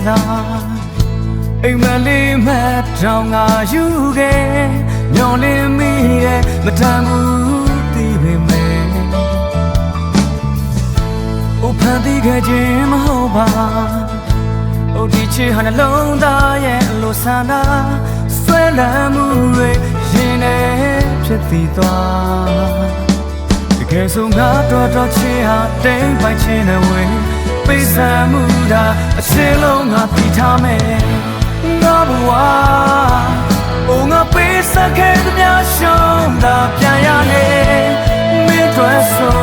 သာအိမ်မလေးမဲ့တောင်ငါယူခဲ့ညော်လင်းမိရဲ့မတန်ဘူးသိပေမဲ့အိုဖန်တီးခဲ့ခြင်းမဟုတ်ပါအိုဒီချစ်ဟာနှလုံးသားရဲ့အလိုဆန္ဒဆွဲလန်းမှုတွေရင်ထဲဖြစ်တည်သွားတကယ်ဆိုငါတော်ချစ်ဟာတိမ်ပိုက်ခြင်းနဲ့ဝင်ပေးစမ်းမှုသာအချင်းလုံးငါပြီးထားမယ်ငါဘဝအိုငါပေးစခဲ့သမျှရှုံးတာပြန်ရနေမင်းတို့ဆို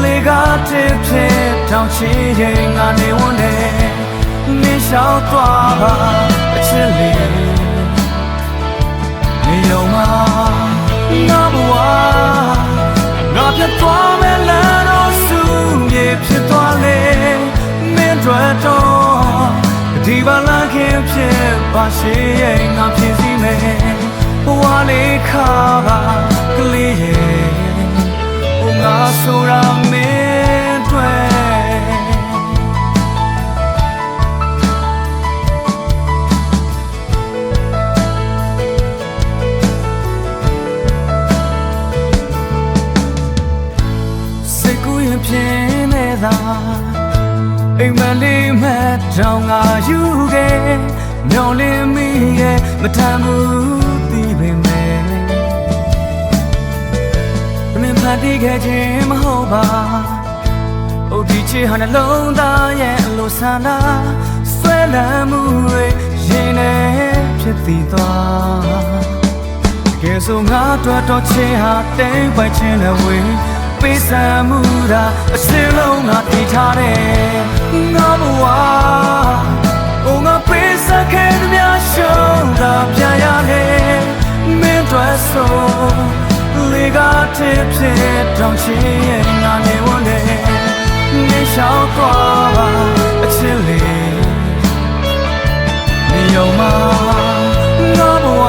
လေကားတစ်ဖြစ်တောင်ချီရင်ငါနေဝန်းနေမင်းရှောက်သွားပါအချစ်လေးနေရောမှာငါဘဝငါပြတ်သွားမယ်လမ်းတော့စုမြေဖြစ်သွားလေမင်းတို့တော့ဒီပါလာခင်ဖြစ်ပါရှိရဲ့ငါဖြစ်စီမယ်ဘဝလေးခါပါကလေးရဲ့ဟိုငါဆိုရမင်းတို့ပြင်းနေတာအိမ်မလေးမဲ့တောင်ငါယူခဲ့မျော်လင်းမိရဲ့မတန်ဘူးသိပေမဲ့မင်းဖန်တီးခဲ့ခြင်းမဟုတ်ပါအိုဒီချစ်ဟာနှလုံးသားရဲ့အလိုဆန္ဒဆွဲလန်းမှုတွေရင်ထဲဖြစ်တည်သွားတကယ်ဆိုငါတော်ချစ်ဟာတိမ်ပိုက်ခြင်းနဲ့ဝင်ပေးစမ်းမှုသာအစင်းလုံးငါတည်ထားတယ်ငါဘဝအိုငါပေးစခဲ့သမျှရှုံးတာပြန်ရလေမင်းတို့ဆိုလေကားတစ်ဖြစ်တောင်ချီရဲ့ငါနေဝန်းနေနေရှောက်သွားပါအချစ်လေးနေရောမှာငါဘဝ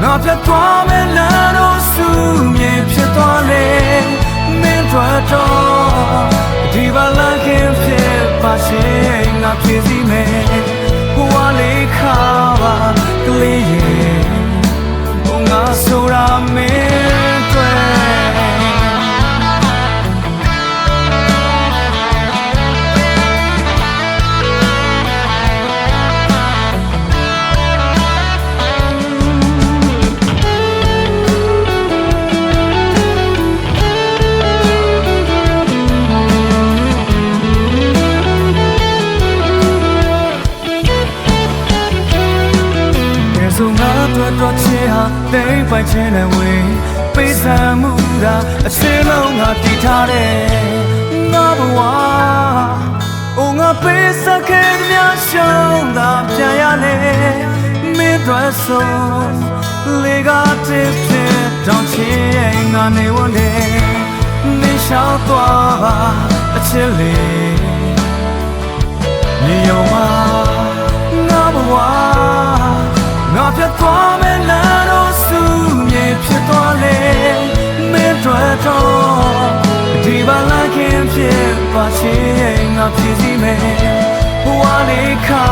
ငါပြတ်သွားမယ်လမ်းတော့စုမြေဖြစ်သွားလေမင်းတို့တော့ဒီပါလာခင်ဖြစ်ပါရှိငါဖြစ်စီမယ်ဘဝလေးခါပါကလေးရဲ့ဘုံငါဆိုရမင်းတို့ဆိုငါတော်ချစ်ဟာတိမ်ပိုက်ခြင်းနဲ့ဝင်ပေးစမ်းမှုသာအစင်းလုံးငါတည်ထားတယ်ငါဘဝအိုငါပေးစခဲ့သမျှရှုံးတာပြန်ရလေမင်းတို့ဆိုလေကားတစ်ဖြစ်တောင်ချီရဲ့ငါနေဝန်းနေမင်းရှောက်သွားပါအချစ်လေးနေရောမှာငါဘဝငါပြတ်သွားမယ်လမ်းတော့စုမြေဖြစ်သွားလေမင်းတို့တော့ဒီပါလာခင်ဖြစ်ပါရှိရဲ့ငါဖြစ်စီမယ်ဘဝလေးခါ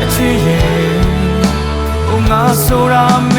အချစ်ရဲ့ငါဆိုရမ